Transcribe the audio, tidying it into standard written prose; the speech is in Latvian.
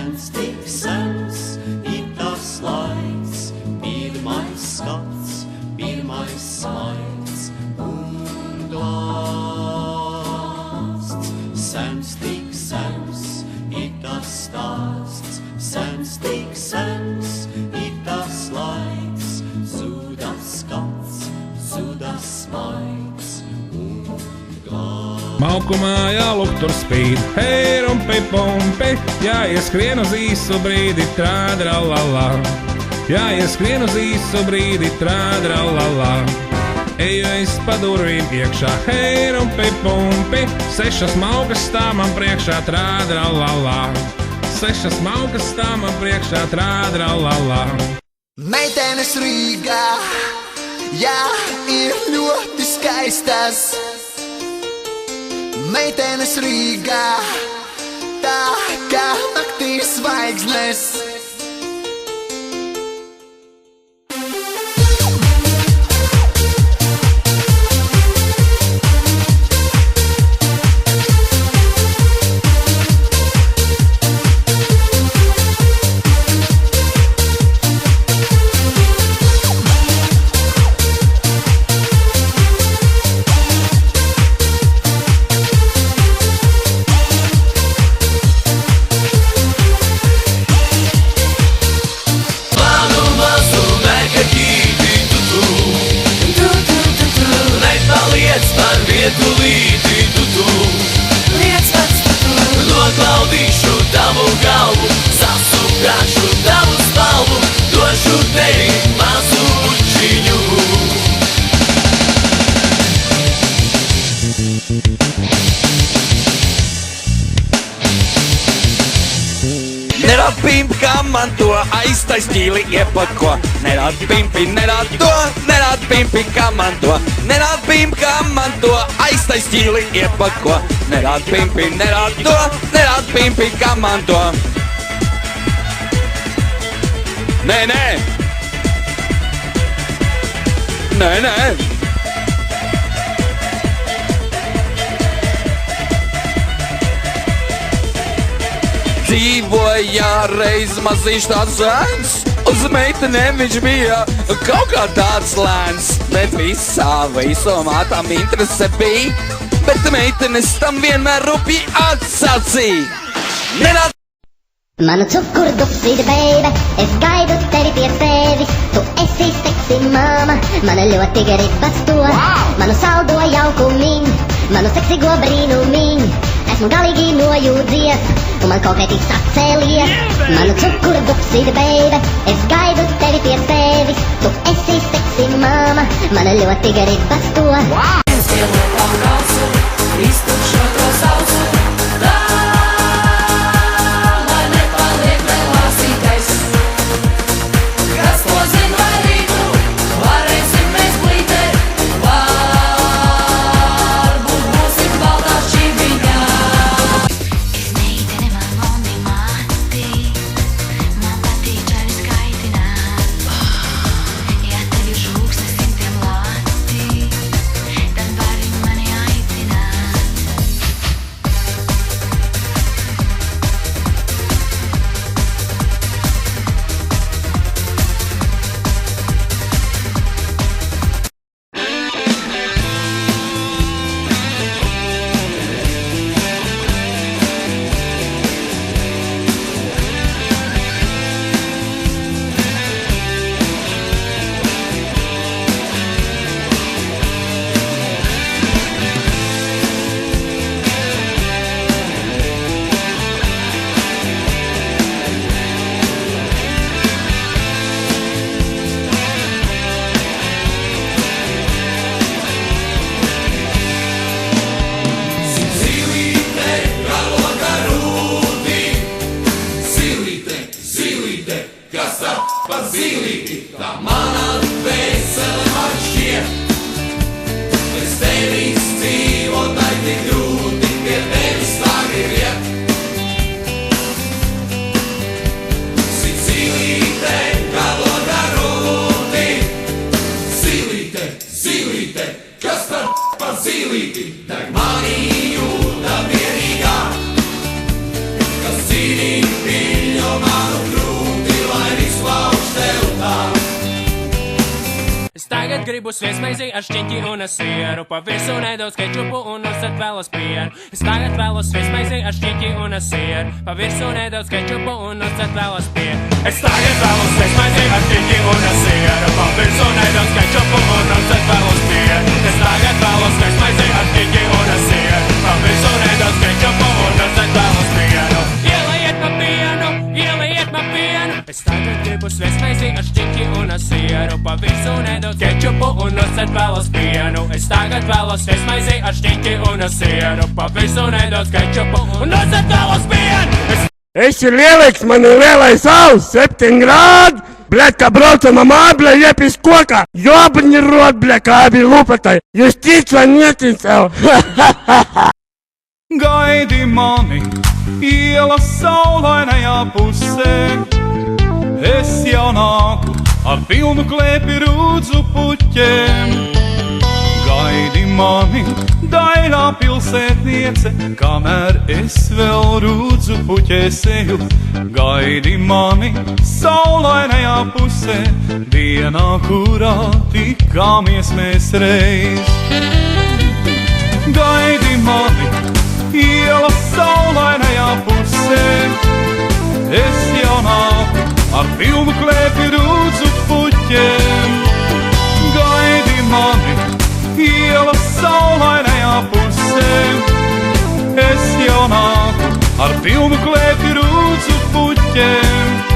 Sens, tik sens, ir tas laiks, pirmais skats, pirmais smaids un glāsts. Sens, tik sens, ir tas stāsts, sens, tik sens, ir tas laiks, zuda skats, zuda smaids un glāsts. Malku mājā luk tur spīd, hei, rumpi, pumpi, jāieskrien uz īsu brīdi, trādralala. Jāieskrien uz īsu brīdi, trādralala. Eju es pa durvīm iekšā, hei, rumpi, pumpi, 6 maukas stāv man priekšā, trādralala. 6 maukas stāv man priekšā, trādralala. Meitenes Rīgā, jā, ir ļoti skaistas. Meitenes Rīgā, tā kā naktī zvaigznes. Noklaudīšu tavu galvu, sasupranšu tavu spalvu, došu tevi mazu bučiņu. Nerad pimpi, kā man to aiztais ķīli iepako. Nerad pimpi, nerad to, nerad pimpi, kā man to. Nerad pimpi, kā man to aiztais ķīli iepako. Nerad pimpi, nerad to, nerad pimpi, kā man to. Nē, nē. Nē, nē. Dzīvoja reiz mazīš tāds zēns, uz meitenēm viņš bija kaut kā tāds lēns. Bet visumā tam interese bija, bet meitenes tam vienmēr rupji atsacīja. Manu cukurdupsīti, baby, es gaidu tevi pie sevis. Tu esi seksi mama, mana ļoti gribas to. Manu saldo jaukumiņu, manu seksigo brīnumiņu. Esmu galīgi nojūdzies, un man kaut kā sacēlies. Manu cukurdupsīti, baby, es gaidu tevi pie sevis. Tu esi seksi mama, mana ļoti gribas to. Deg manī jūta vienīgā, kas cīnīt piļņa tagad gribu sviestmaizi ar šķiņķi un sieru. Pa virsū nedaudz kečupu un uzsat vēlos pienu. Es tagad vēlos sviestmaizi ar šķiņķi un sieru. Pa virsū nedaudz kečupu un uzsat vēlos pienu. Es tagad vēlos sviestmaizi ar šķiņķi un sieru. Pa virsū nedaudz kečupu un uzsat vēlos pienu. Es tagad vēlos sviestmaizi ar šķiņķi un sieru. Pa virsū nedaudz kečupu un uzsat vēlos pienu. Ieliet pa pienu, ieliet pa pienu. Es tagad gribu sviestmaizi ar šķiņķi un sieru. Pa virsū nedaudz kečupu un uzsat vēlos pienu. Es tagad vēlos sviestmaizi ar šķiņķi un sieru. Pa virsū nedaudz kečupu un uzsat vēlos pienu. Esi lielīgs, man ir lielais auss, 7 grādi, bļet, kā braucamā māblē, iepis kokā, jobni rot, bļet, kā abi lupatai, jūs tic vai netic sev? Gaidi mani, ielas saulainajā pusē, es jau nāku ar pilnu klēpi rūdzu puķēm. Gaidi mani, daļā pilsētniece, kamēr es vēl rūdzu puķēsēju. Gaidi mani, saulainajā pusē, dienā, kurā tikāmies mēs reiz. Gaidi mani, ielas saulainajā pusē, es jau nāku ar pilnu klēpi rūdzu puķēm. Gaidi mani, ielas saulainajā pusē, es jau nāku ar pilnu klēpi rūdzu puķēm.